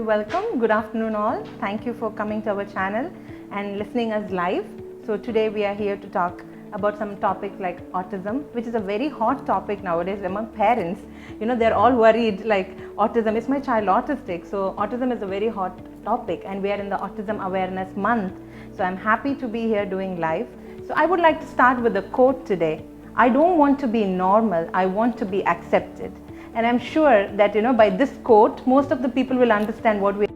welcome. Good afternoon all. Thank you for coming to our channel and listening us live. So today we are here to talk about some topics like autism, which is a very hot topic nowadays among parents. They're all worried like autism, is my child autistic? So autism is a very hot topic and we are in the Autism Awareness Month. So I'm happy to be here doing live. So I would like to start with a quote today. I don't want to be normal, I want to be accepted. And I'm sure that by this quote, most of the people will understand what we're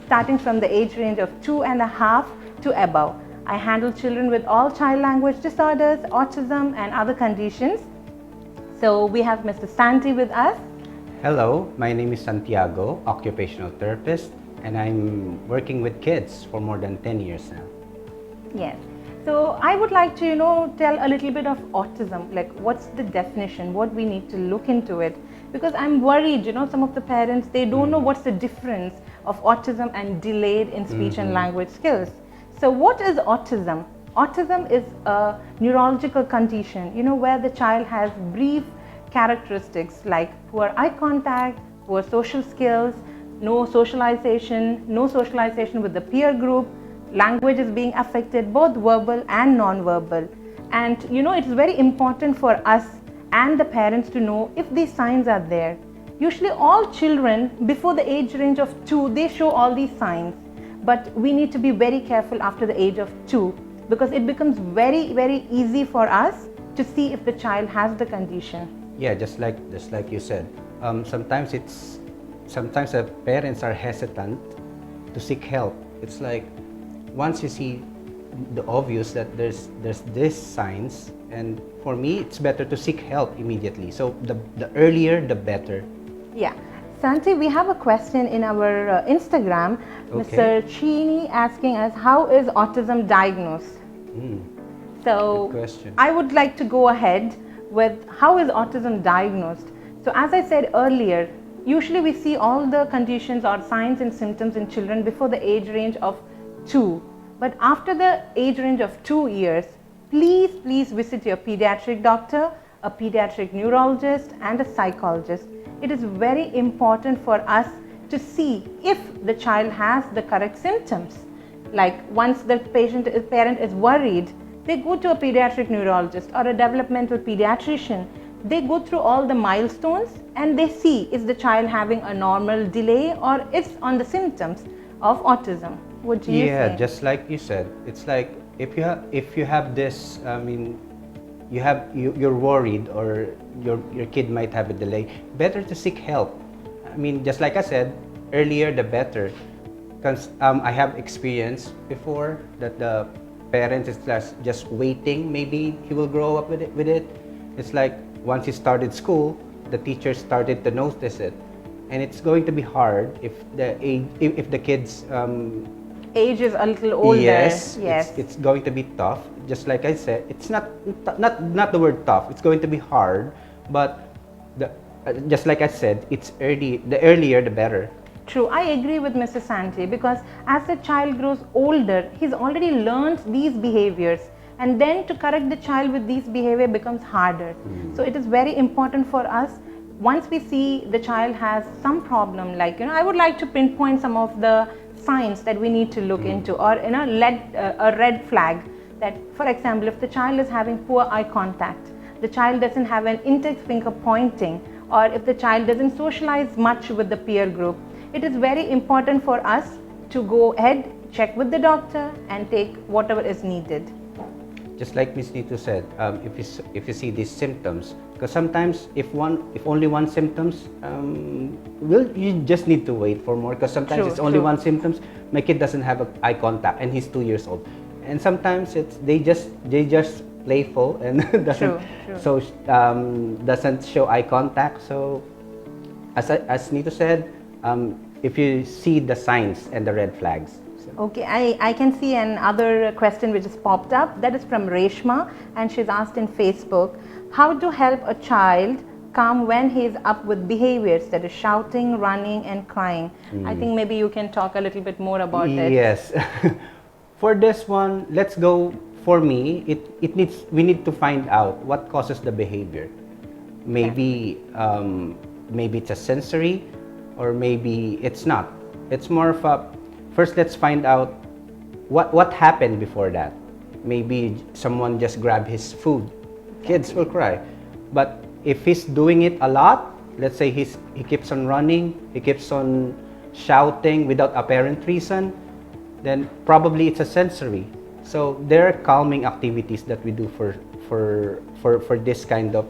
starting from the age range of 2.5 to above. I handle children with all child language disorders, autism and other conditions. So we have Mr. Santi with us. Hello, my name is Santiago, occupational therapist, and I'm working with kids for more than 10 years now. Yes. So I would like to, tell a little bit of autism, like what's the definition, what we need to look into it. Because I'm worried, some of the parents, they don't know what's the difference of autism and delayed in speech and language skills. So what is autism? Autism is a neurological condition, where the child has brief characteristics like poor eye contact, poor social skills, no socialization with the peer group, language is being affected, both verbal and non-verbal. And it is very important for us and the parents to know if these signs are there. Usually all children before the age range of 2, they show all these signs. But we need to be very careful after the age of 2 because it becomes very, very easy for us to see if the child has the condition. Yeah, just like you said, sometimes the parents are hesitant to seek help. It's like once you see the obvious that there's these signs, and for me it's better to seek help immediately. So the earlier the better. Yeah. Santi, we have a question in our Instagram. Okay. Mr. Chini asking us, how is autism diagnosed? So Good question. I would like to go ahead with how is autism diagnosed. So as I said earlier, usually we see all the conditions or signs and symptoms in children before the age range of 2. But after the age range of 2 years, please visit your pediatric doctor, a pediatric neurologist and a psychologist. It is very important for us to see if the child has the correct symptoms. Like once the parent is worried, they go to a pediatric neurologist or a developmental pediatrician. They go through all the milestones and they see is the child having a normal delay or it's on the symptoms of autism. What do you say? Yeah, just like you said, it's like if you have this, you're worried or your kid might have a delay, better to seek help. Just like I said, earlier the better. Because I have experience before that the parents is just waiting, maybe he will grow up with it. It's like once he started school, the teachers started to notice it. And it's going to be hard if the kids age is a little older. Yes. It's going to be tough. Just like I said, it's not the word tough. It's going to be hard, but just like I said, it's early. The earlier, the better. True, I agree with Mr. Santi because as the child grows older, he's already learned these behaviors, and then to correct the child with these behavior becomes harder. So it is very important for us. Once we see the child has some problem, like I would like to pinpoint some of the signs that we need to look into, or a red flag. That, for example, if the child is having poor eye contact, the child doesn't have an index finger pointing, or if the child doesn't socialize much with the peer group, it is very important for us to go ahead, check with the doctor, and take whatever is needed. Just like Ms.Neethu said, if you see these symptoms, because sometimes if only one symptoms, you just need to wait for more. Because sometimes it's only one symptoms. My kid doesn't have eye contact, and he's 2 years old, and sometimes they just playful and doesn't show eye contact. So as Neethu said, if you see the signs and the red flags. Okay, I can see another question which has popped up. That is from Reshma, and she's asked in Facebook, how to help a child calm when he is up with behaviors that is shouting, running and crying. I think maybe you can talk a little bit more about it. Yes. For this one, let's go. For me, we need to find out what causes the behavior. Maybe it's a sensory, or maybe it's not. It's more of a, first let's find out what happened before that. Maybe someone just grabbed his food. Kids will cry. But if he's doing it a lot, let's say he keeps on running, he keeps on shouting without apparent reason, then probably it's a sensory. So there are calming activities that we do for this kind of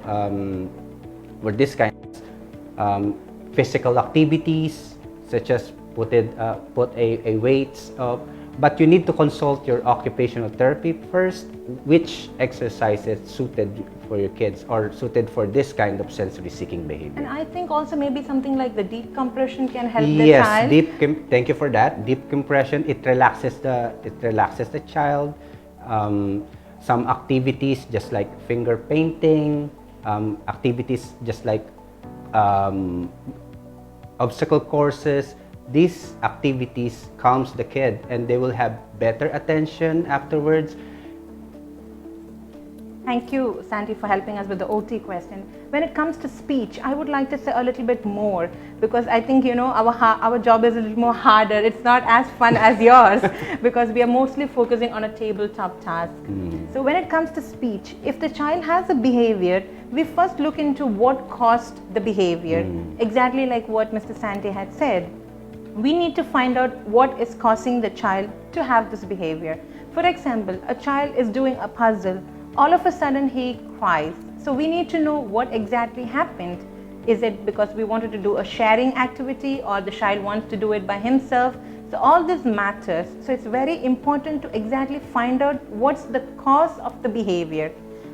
physical activities, such as put a weights up. But you need to consult your occupational therapy first, which exercise is suited for your kids or suited for this kind of sensory seeking behavior. And I think also maybe something like the deep compression can help the child. Yes, thank you for that. Deep compression, it relaxes the child. Some activities just like finger painting, activities just like obstacle courses. These activities calms the kid and they will have better attention afterwards. Thank you, Santi, for helping us with the OT question. When it comes to speech, I would like to say a little bit more, because I think, our job is a little more harder. It's not as fun as yours because we are mostly focusing on a tabletop task. So when it comes to speech, if the child has a behavior, we first look into what caused the behavior. Exactly like what Mr. Santi had said. We need to find out what is causing the child to have this behavior. For example, a child is doing a puzzle, all of a sudden he cries. So we need to know what exactly happened. Is it because we wanted to do a sharing activity, or the child wants to do it by himself? So all this matters. So it's very important to exactly find out what's the cause of the behavior.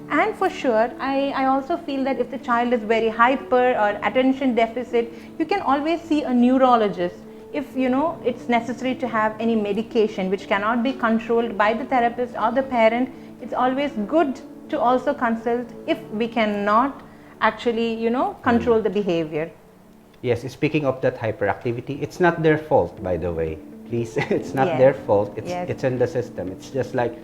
And for sure, I also feel that if the child is very hyper or attention deficit, you can always see a neurologist. If it's necessary to have any medication which cannot be controlled by the therapist or the parent, it's always good to also consult if we cannot actually control the behavior. Yes, speaking of that hyperactivity, it's not their fault, by the way. Please, it's not their fault. It's in the system. It's just like,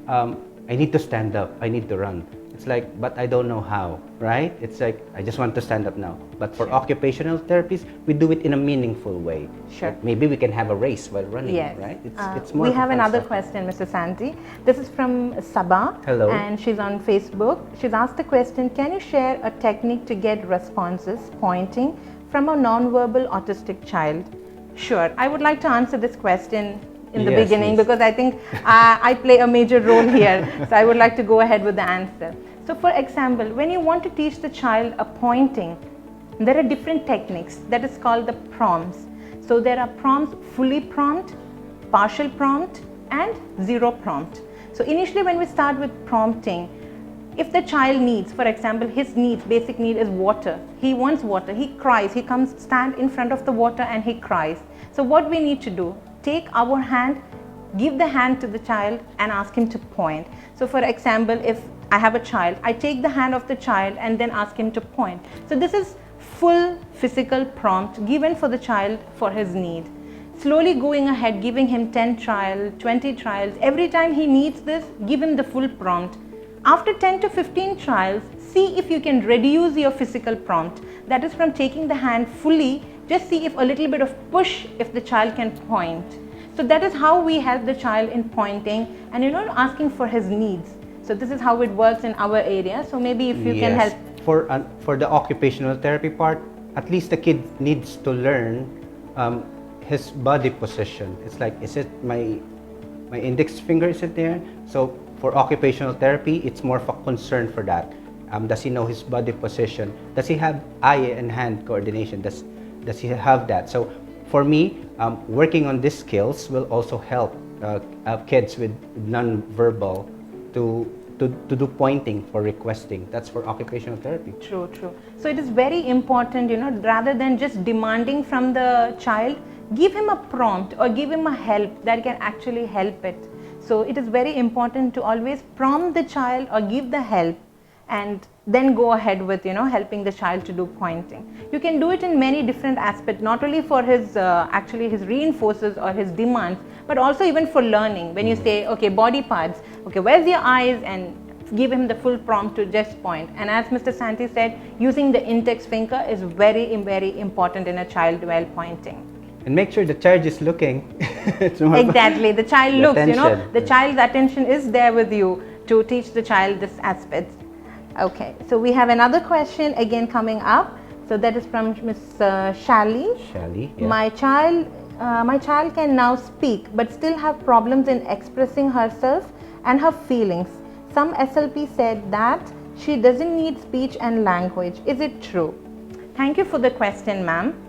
I need to stand up, I need to run. It's like, but I don't know how, right? It's like, I just want to stand up now. But for occupational therapies, we do it in a meaningful way. Sure. Like maybe we can have a race while running, right? It's more. We have another question, Mr. Santi. This is from Sabah. Hello. And she's on Facebook. She's asked the question, can you share a technique to get responses, pointing, from a non-verbal autistic child? Sure. I would like to answer this question in the beginning, because I think I play a major role here. So I would like to go ahead with the answer. So for example, when you want to teach the child a pointing, there are different techniques that is called the prompts. So there are prompts, fully prompt, partial prompt, and zero prompt. So initially when we start with prompting, if the child needs, for example, his needs, basic need is water. He wants water, he cries, he comes stand in front of the water and he cries. So what we need to do, take our hand, give the hand to the child and ask him to point. So for example, if I have a child, I take the hand of the child and then ask him to point. So this is full physical prompt given for the child for his need. Slowly going ahead, giving him 10 trials, 20 trials. Every time he needs this, give him the full prompt. After 10 to 15 trials, see if you can reduce your physical prompt. That is from taking the hand fully, just see if a little bit of push, if the child can point. So that is how we help the child in pointing and asking for his needs. So this is how it works in our area. So maybe if you can help. For the occupational therapy part, at least the kid needs to learn his body position. It's like, is it my index finger, is it there? So for occupational therapy, it's more of a concern for that. Does he know his body position? Does he have eye and hand coordination? Does he have that? So for me, working on these skills will also help kids with non-verbal to do pointing for requesting. That's for occupational therapy. True. So it is very important, rather than just demanding from the child, give him a prompt or give him a help that can actually help it. So it is very important to always prompt the child or give the help and then go ahead with helping the child to do pointing. You can do it in many different aspects, not only for his his reinforces or his demands, but also even for learning. When you say, okay, body parts, okay, where's your eyes, and give him the full prompt to just point. And as Mr. Santi said, using the index finger is very, very important in a child while pointing. And make sure the child is looking. Exactly, the child The looks, attention. the child's attention is there with you to teach the child this aspect. Okay, so we have another question again coming up. So that is from Ms. Shally. Shally, yeah. My child can now speak but still have problems in expressing herself and her feelings. Some SLP said that she doesn't need speech and language. Is it true? Thank you for the question, ma'am.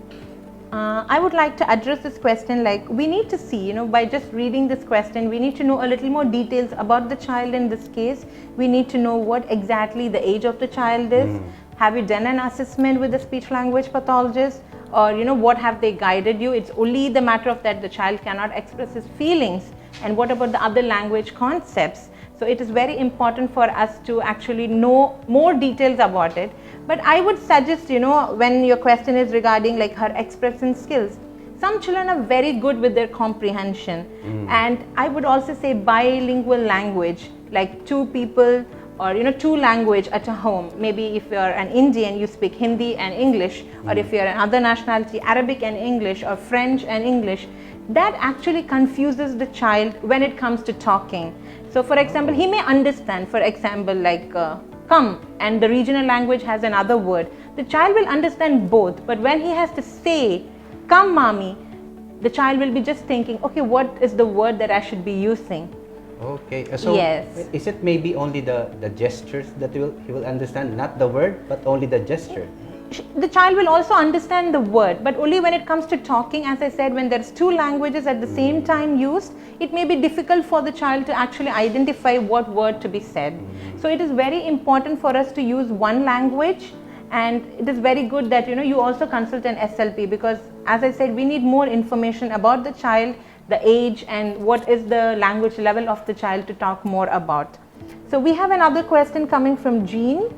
I would like to address this question like we need to see, by just reading this question, we need to know a little more details about the child in this case. We need to know what exactly the age of the child is. Have you done an assessment with the speech language pathologist? Or, what have they guided you? It's only the matter of that the child cannot express his feelings. And what about the other language concepts? So it is very important for us to actually know more details about it. But I would suggest, when your question is regarding like her expression skills, some children are very good with their comprehension. And I would also say bilingual language, like two people or two language at a home. Maybe if you're an Indian, you speak Hindi and English, or if you're another nationality, Arabic and English, or French and English. That actually confuses the child when it comes to talking. So for example, he may understand, for example, like come, and the regional language has another word. The child will understand both, but when he has to say, come mommy, the child will be just thinking, okay, what is the word that I should be using? Okay, so Yes. is it maybe only the gestures that he will understand, not the word, but only the gesture? The child will also understand the word, but only when it comes to talking. As I said, when there's two languages at the same time used, it may be difficult for the child to actually identify what word to be said. So it is very important for us to use one language, and it is very good that you also consult an SLP, because as I said, we need more information about the child, the age, and what is the language level of the child to talk more about. So we have another question coming from Jean.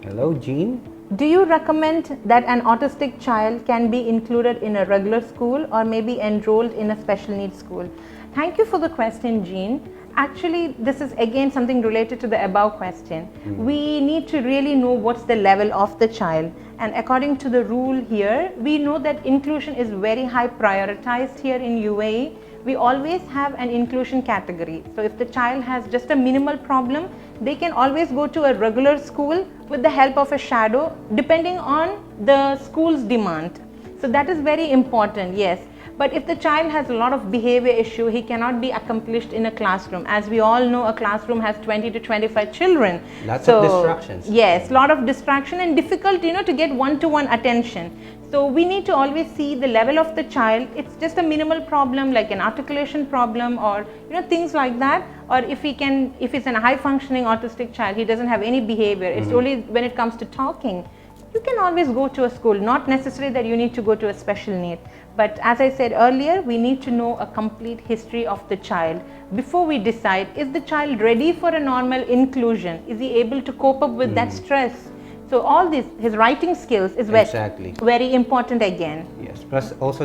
Hello, Jean. Do you recommend that an autistic child can be included in a regular school or maybe enrolled in a special needs school? Thank you for the question, Jean. Actually, this is again something related to the above question. We need to really know what's the level of the child. And according to the rule here, we know that inclusion is very high prioritized here in UAE. We always have an inclusion category. So if the child has just a minimal problem, they can always go to a regular school with the help of a shadow, depending on the school's demand. So that is very important, yes. But if the child has a lot of behavior issue, he cannot be accomplished in a classroom. As we all know, a classroom has 20 to 25 children. Lots of distractions. Yes, lot of distraction and difficult, to get one-to-one attention. So we need to always see the level of the child. It's just a minimal problem like an articulation problem or things like that. Or if it's a high functioning autistic child, he doesn't have any behavior. It's only when it comes to talking. You can always go to a school, not necessarily that you need to go to a special need. But as I said earlier, we need to know a complete history of the child before we decide, is the child ready for a normal inclusion? Is he able to cope up with that stress? So all this, his writing skills is very important again. Yes, plus also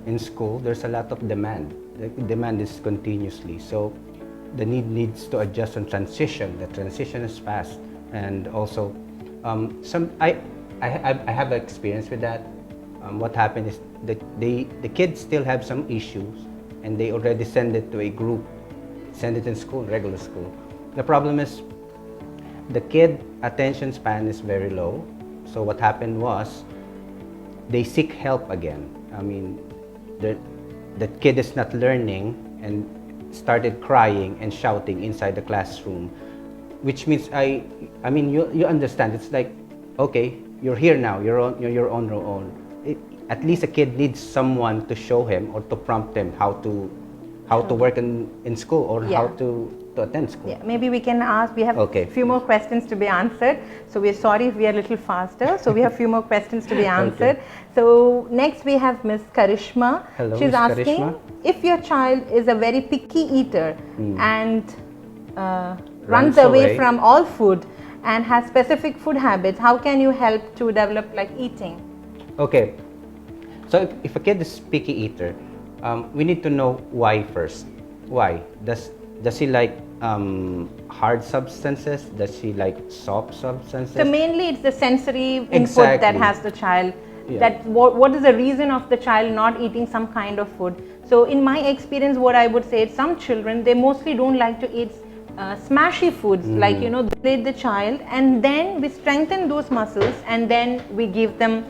in school, there's a lot of demand. The demand is continuously. So the need needs to adjust and transition. The transition is fast. And also, I have experience with that. What happened is that the kids still have some issues and they already send it to a group, send it in school, regular school. The problem is the kid attention span is very low. So what happened was they seek help again. I mean, the kid is not learning and started crying and shouting inside the classroom, which means I mean you understand. It's like, okay, you're here now. You're on your own. At least a kid needs someone to show him or to prompt him how to work in school or how to attend school. Yeah, maybe we can ask. We have a few more questions to be answered. So we're sorry if we are a little faster. So we have a few more questions to be answered. So next we have Ms. Karishma. Hello, She's Ms. asking, Karishma. if your child is a very picky eater and runs away from all food and has specific food habits, how can you help to develop like eating? Okay, so if a kid is picky eater, we need to know why first. Why? Does he like hard substances? Does he like soft substances? So mainly it's the sensory input that has the child that what is the reason of the child not eating some kind of food. So in my experience, what I would say is some children, they mostly don't like to eat smashy foods, like they play the child, and then we strengthen those muscles, and then we give them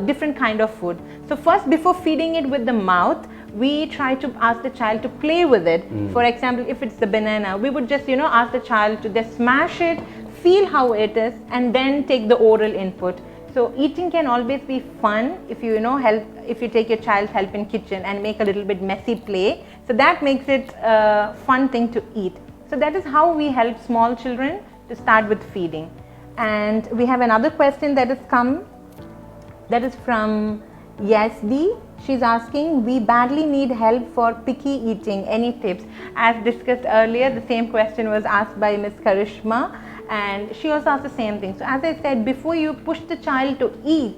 different kind of food. So first, before feeding it with the mouth, we try to ask the child to play with it. For example, if it's the banana, we would just ask the child to just smash it, feel how it is, and then take the oral input. So eating can always be fun if you help, if you take your child's help in kitchen and make a little bit messy play. So that makes it a fun thing to eat. So that is how we help small children to start with feeding. And we have another question that has come, that is from Yasdi. She's asking, we badly need help for picky eating. Any tips? As discussed earlier, the same question was asked by Ms. Karishma, and she also asked the same thing. So as I said, before you push the child to eat,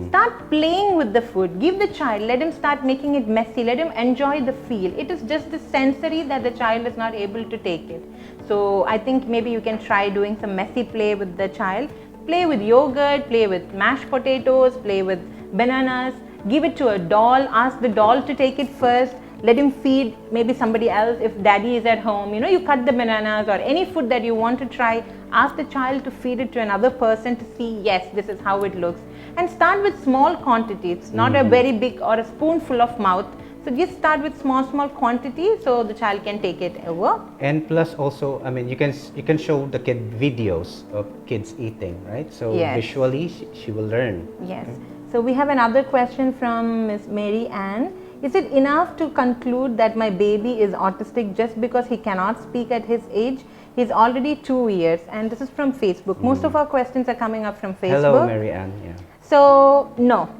start playing with the food. Give the child, let him start making it messy, let him enjoy the feel. It is just the sensory that the child is not able to take it. So I think maybe you can try doing some messy play with the child. Play with yogurt, play with mashed potatoes, play with bananas. Give it to a doll, ask the doll to take it first, let him feed maybe somebody else. If daddy is at home, you cut the bananas or any food that you want to try, ask the child to feed it to another person to see, yes, this is how it looks. And start with small quantities, not a very big or a spoonful of mouth. So just start with small quantities so the child can take it over. And plus also, I mean, you can show the kid videos of kids eating, right? So visually she will learn. Yes. So we have another question from Ms. Mary Ann. Is it enough to conclude that my baby is autistic just because he cannot speak at his age? He's already 2 years, and this is from Facebook. Most of our questions are coming up from Facebook. Hello, Mary Ann. Yeah. So no.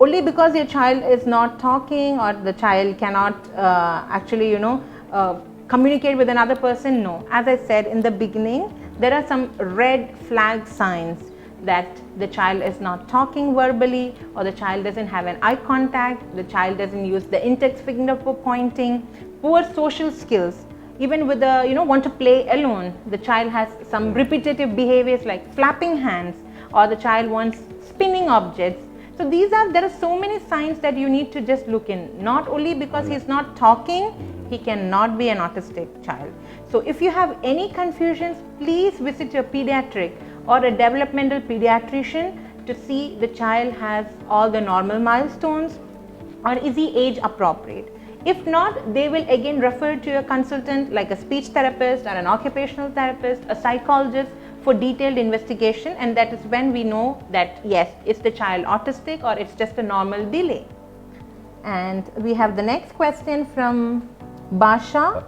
Only because your child is not talking or the child cannot actually communicate with another person, no. As I said in the beginning, there are some red flag signs that the child is not talking verbally, or the child doesn't have an eye contact, the child doesn't use the index finger for pointing, poor social skills. Even with the want to play alone, the child has some repetitive behaviors like flapping hands, or the child wants spinning objects. So there are so many signs that you need to just look in. Not only because he's not talking, he cannot be an autistic child. So if you have any confusions, please visit your pediatric or a developmental pediatrician to see the child has all the normal milestones, or is he age appropriate. If not, they will again refer to a consultant like a speech therapist or an occupational therapist, a psychologist, for detailed investigation, and that is when we know that yes, is the child autistic or it's just a normal delay. And we have the next question from Basha.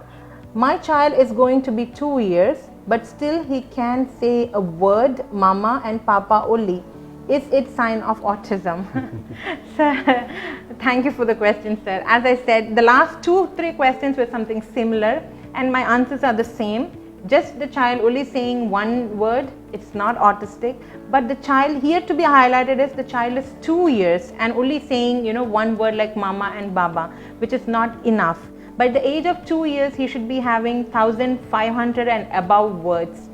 My child is going to be 2 years, but still he can say a word, mama and papa only. Is it sign of autism? Sir, thank you for the question, sir. As I said, the last 2-3 questions were something similar, and my answers are the same. Just the child only saying one word, it's not autistic. But the child here to be highlighted is the child is 2 years and only saying one word like mama and baba, which is not enough. By the age of 2 years, he should be having 1,500 and above words.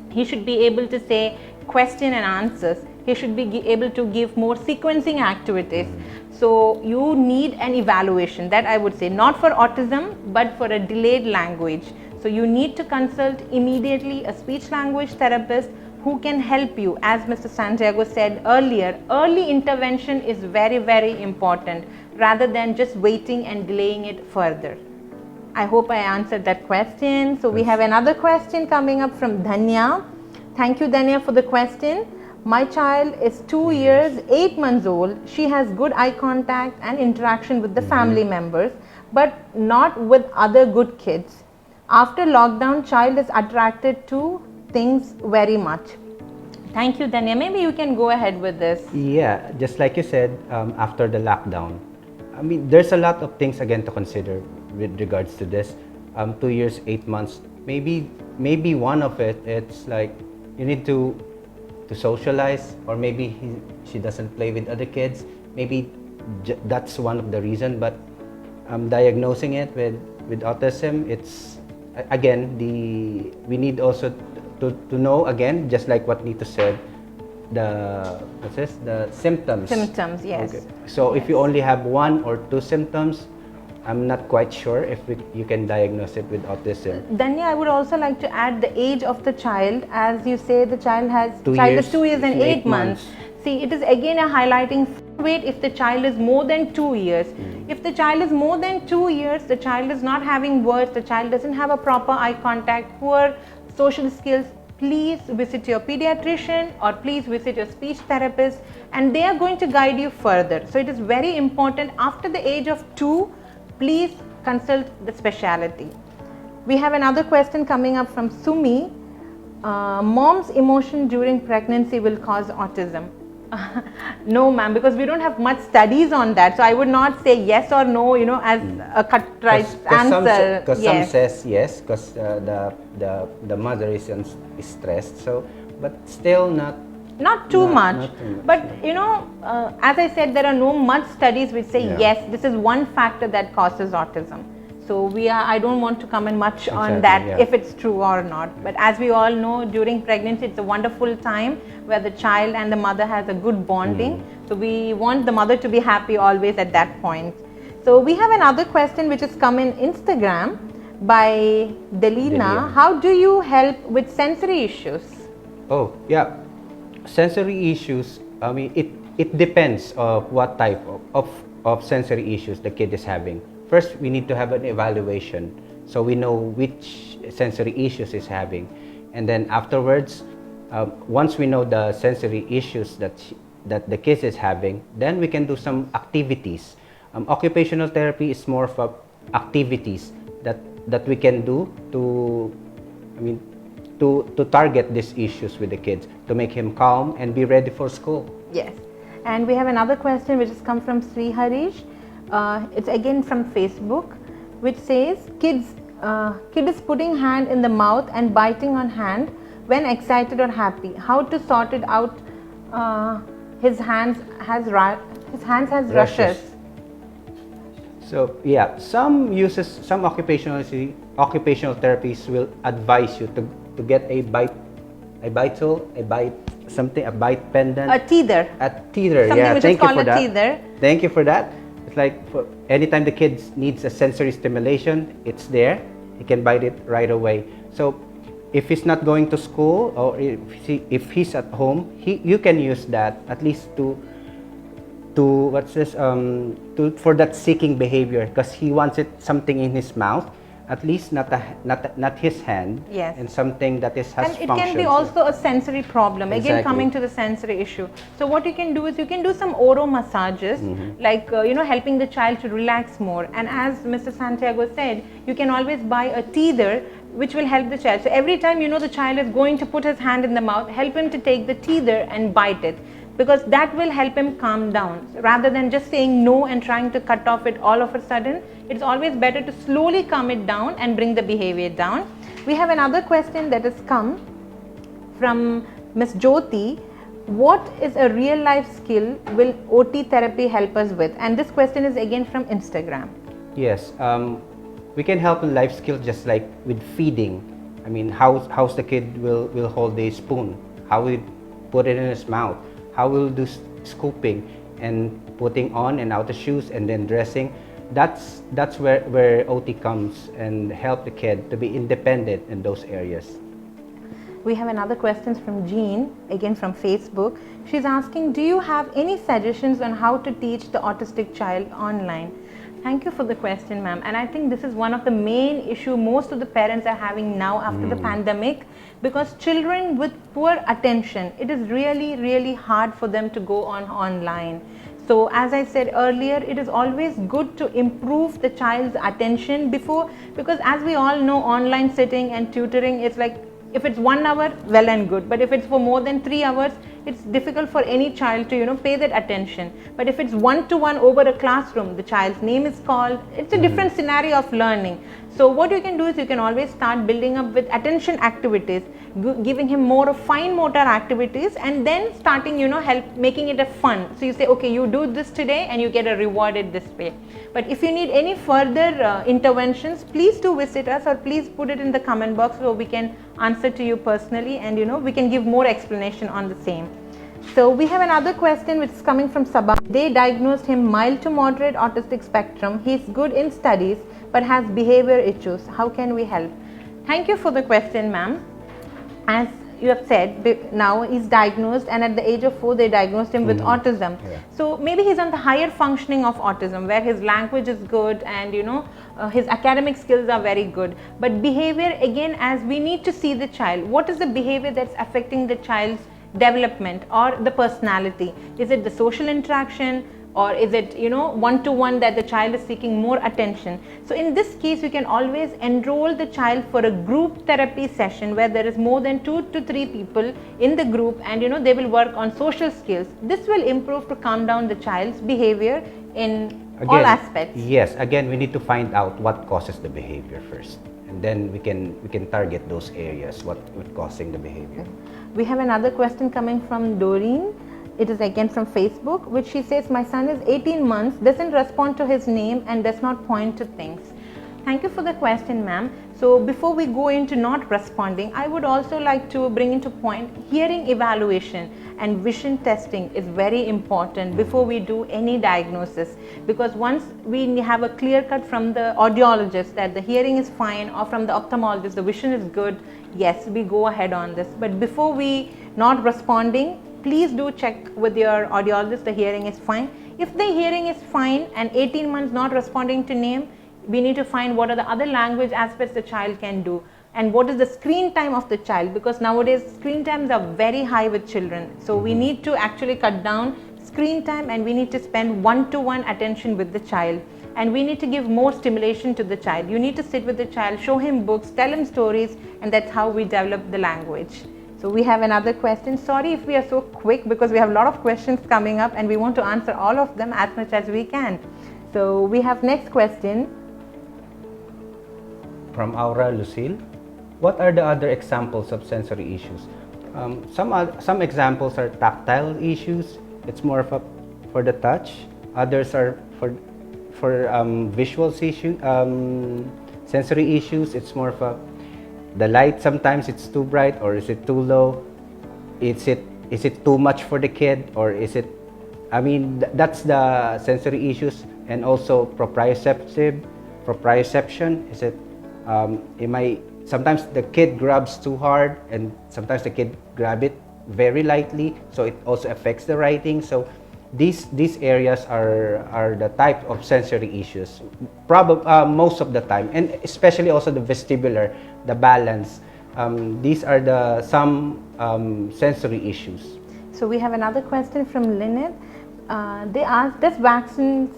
He should be able to say question and answers. He should be able to give more sequencing activities. So you need an evaluation, that I would say, not for autism, but for a delayed language. So you need to consult immediately a speech language therapist who can help you. As Mr. Santiago said earlier, early intervention is very, very important rather than just waiting and delaying it further. I hope I answered that question. So we have another question coming up from Dhanya. Thank you, Dhanya, for the question. My child is 2 years, 8 months old. She has good eye contact and interaction with the family members, but not with other good kids. After lockdown, child is attracted to things very much. Thank you, Danya. Maybe you can go ahead with this. Yeah, just like you said, after the lockdown, I mean, there's a lot of things again to consider with regards to this. 2 years, 8 months, maybe one of it, it's like you need to socialize, or maybe she doesn't play with other kids. Maybe that's one of the reasons. But diagnosing it with autism, it's again we need also to know, again, just like what Neethu said, what's this, the symptoms. Symptoms, yes. Okay. So if you only have 1 or 2 symptoms, I'm not quite sure if you can diagnose it with autism. Danya, I would also like to add the age of the child. As you say, the child is 2 years and 8 months. See, it is again a highlighting weight if the child is more than 2 years. If the child is more than 2 years, the child is not having words, the child doesn't have a proper eye contact, poor social skills, please visit your pediatrician or please visit your speech therapist, and they are going to guide you further. So it is very important after the age of 2, please consult the specialty. We have another question coming up from Sumi. Mom's emotion during pregnancy will cause autism. No ma'am, because we don't have much studies on that, so I would not say yes or no, as a cut-right answer. Because some says yes, because the mother is stressed, so, but still not too much. But as I said, there are no much studies which say yes, this is one factor that causes autism. So I don't want to comment much on that, if it's true or not. But as we all know, during pregnancy, it's a wonderful time where the child and the mother has a good bonding. So we want the mother to be happy always at that point. So we have another question which has come in Instagram by Delina. How do you help with sensory issues? Oh, yeah. Sensory issues, I mean, it depends of what type of sensory issues the kid is having. First, we need to have an evaluation so we know which sensory issues is having, and then afterwards, once we know the sensory issues that the kid is having, then we can do some activities. Occupational therapy is more of activities that we can do to target these issues with the kids, to make him calm and be ready for school. Yes, and we have another question which has come from Sri Harish. It's again from Facebook, which says kid is putting hand in the mouth and biting on hand when excited or happy. How to sort it out? His hands has rushes. So yeah, some occupational therapists will advise you to get a bite pendant, a teether. Yeah, thank you for that. Teether. Thank you for that. It's like for anytime the kid needs a sensory stimulation, it's there. He can bite it right away. So if he's not going to school or if he's at home, you can use that at least to for that seeking behavior, because he wants something in his mouth, at least not his hand. Yes. And something that has and it can be also a sensory problem. Exactly. Again, coming to the sensory issue. So what you can do is you can do some oro massages, like helping the child to relax more. And as Mr. Santiago said, you can always buy a teether which will help the child. So every time the child is going to put his hand in the mouth, help him to take the teether and bite it, because that will help him calm down. So rather than just saying no and trying to cut off it all of a sudden, it's always better to slowly calm it down and bring the behavior down. We have another question that has come from Ms. Jyoti. What is a real life skill will OT therapy help us with? And this question is again from Instagram. Yes, we can help in life skills just like with feeding. I mean, how's the kid will hold a spoon, how we put it in his mouth, how we'll do scooping and putting on and out the shoes and then dressing. That's where OT comes and help the kid to be independent in those areas. We have another question from Jean, again from Facebook. She's asking, do you have any suggestions on how to teach the autistic child online? Thank you for the question, ma'am. And I think this is one of the main issue most of the parents are having now after the pandemic, because children with poor attention, it is really, really hard for them to go online. So as I said earlier, it is always good to improve the child's attention because as we all know, online sitting and tutoring is like, if it's 1 hour, well and good. But if it's for more than 3 hours, it's difficult for any child to pay that attention. But if it's 1-to-1 over a classroom, the child's name is called, it's a different scenario of learning. So what you can do is you can always start building up with attention activities, giving him more of fine motor activities, and then starting help making it a fun. So you say, okay, you do this today and you get a rewarded this way. But if you need any further interventions, please do visit us or please put it in the comment box so we can answer to you personally, and we can give more explanation on the same. So we have another question which is coming from Sabah. They diagnosed him mild to moderate autistic spectrum. He's good in studies but has behavior issues. How can we help? Thank you for the question, ma'am. As you have said, now he's diagnosed, and at the age of 4 they diagnosed him with autism. Yeah. So maybe he's on the higher functioning of autism, where his language is good and his academic skills are very good. But behavior, again, as we need to see the child, what is the behavior that's affecting the child's development or the personality? Is it the social interaction, or is it one-to-one that the child is seeking more attention? So in this case, you can always enroll the child for a group therapy session where there is more than 2 to 3 people in the group, and they will work on social skills. This will improve to calm down the child's behavior in all aspects. Yes, again, we need to find out what causes the behavior first, and then we can target those areas, what causing the behavior. We have another question coming from Doreen. It is again from Facebook, which she says, my son is 18 months, doesn't respond to his name and does not point to things. Thank you for the question, ma'am. So before we go into not responding, I would also like to bring into point hearing evaluation and vision testing is very important before we do any diagnosis, because once we have a clear cut from the audiologist that the hearing is fine, or from the ophthalmologist the vision is good, yes, we go ahead on this. But before we not responding, please do check with your audiologist the hearing is fine. If the hearing is fine and 18 months not responding to name, we need to find what are the other language aspects the child can do, and what is the screen time of the child, because nowadays screen times are very high with children. So we need to actually cut down screen time, and we need to spend one-to-one attention with the child, and we need to give more stimulation to the child. You need to sit with the child, show him books, tell him stories, and that's how we develop the language. So we have another question. Sorry if we are so quick, because we have a lot of questions coming up and we want to answer all of them as much as we can. So we have next question From Aura Lucille, what are the other examples of sensory issues? Some examples are tactile issues. It's more for the touch. Others are for visual issue, sensory issues. It's more of the light. Sometimes it's too bright, or is it too low? Is it too much for the kid, or is it? That's the sensory issues, and also proprioception. Is it? Sometimes the kid grabs too hard, and sometimes the kid grab it very lightly, so it also affects the writing. So these areas are the type of sensory issues, most of the time, and especially also the vestibular, the balance. These are some sensory issues. So we have another question from Lynette. They asked, does vaccines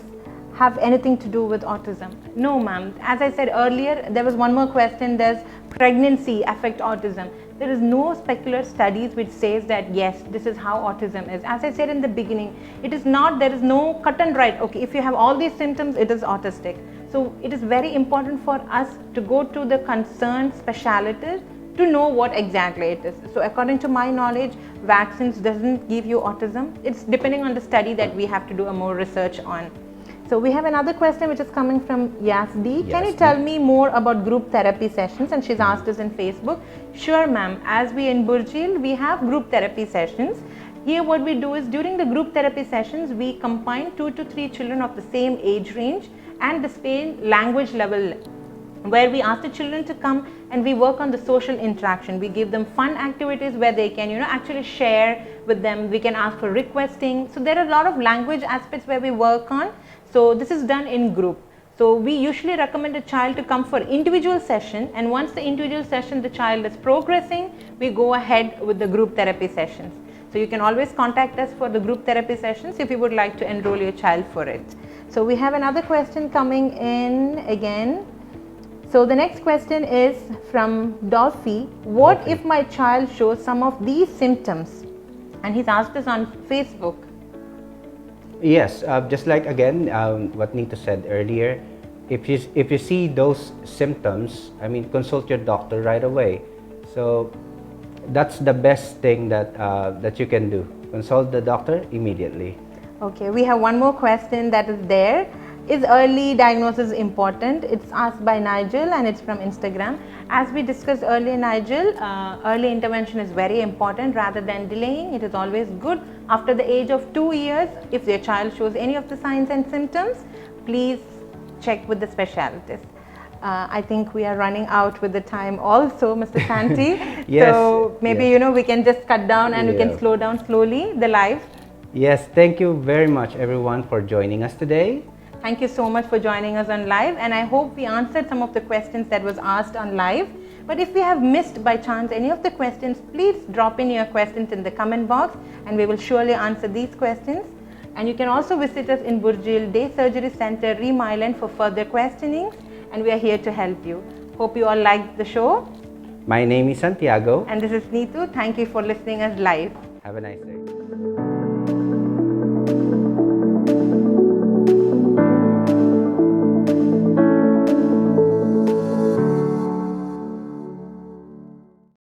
have anything to do with autism? No, ma'am. As I said earlier, there was one more question. Does pregnancy affect autism? There is no specular studies which says that yes, this is how autism is. As I said in the beginning, it is not, there is no cut and right, okay, if you have all these symptoms, it is autistic. So it is very important for us to go to the concerned specialist to know what exactly it is. So according to my knowledge, vaccines doesn't give you autism. It's depending on the study that we have to do a more research on. So we have another question which is coming from Yasdi. Can you tell me more about group therapy sessions? And she's asked us in Facebook. Sure, ma'am. As we in Burjeel, we have group therapy sessions. Here what we do is, during the group therapy sessions, we combine 2 to 3 children of the same age range and the same language level, where we ask the children to come and we work on the social interaction. We give them fun activities where they can actually share with them. We can ask for requesting. So there are a lot of language aspects where we work on. So this is done in group. So we usually recommend a child to come for individual session, and once the individual session the child is progressing, we go ahead with the group therapy sessions. So you can always contact us for the group therapy sessions if you would like to enroll your child for it. So we have another question coming in again. So the next question is from Dolphy. What if my child shows some of these symptoms? And he's asked us on Facebook. Yes, just like again what Neethu said earlier, if you see those symptoms, consult your doctor right away. So that's the best thing that you can do. Consult the doctor immediately. Okay, we have one more question that is there. Is early diagnosis important? It's asked by Nigel and it's from Instagram. As we discussed earlier, Nigel, early intervention is very important rather than delaying. It is always good After the age of 2 years, if their child shows any of the signs and symptoms, please check with the specialist. I think we are running out with the time also, Mr. Santi. Yes, So maybe, yes. we can just cut down and we can Yeah. slow down slowly the live. Yes, thank you very much everyone for joining us today. Thank you so much for joining us on live, and I hope we answered some of the questions that was asked on live. But if we have missed by chance any of the questions, please drop in your questions in the comment box and we will surely answer these questions. And you can also visit us in Burjeel Day Surgery Center, Reem Island for further questionings, and we are here to help you. Hope you all liked the show. My name is Santiago. And this is Neethu. Thank you for listening us live. Have a nice day.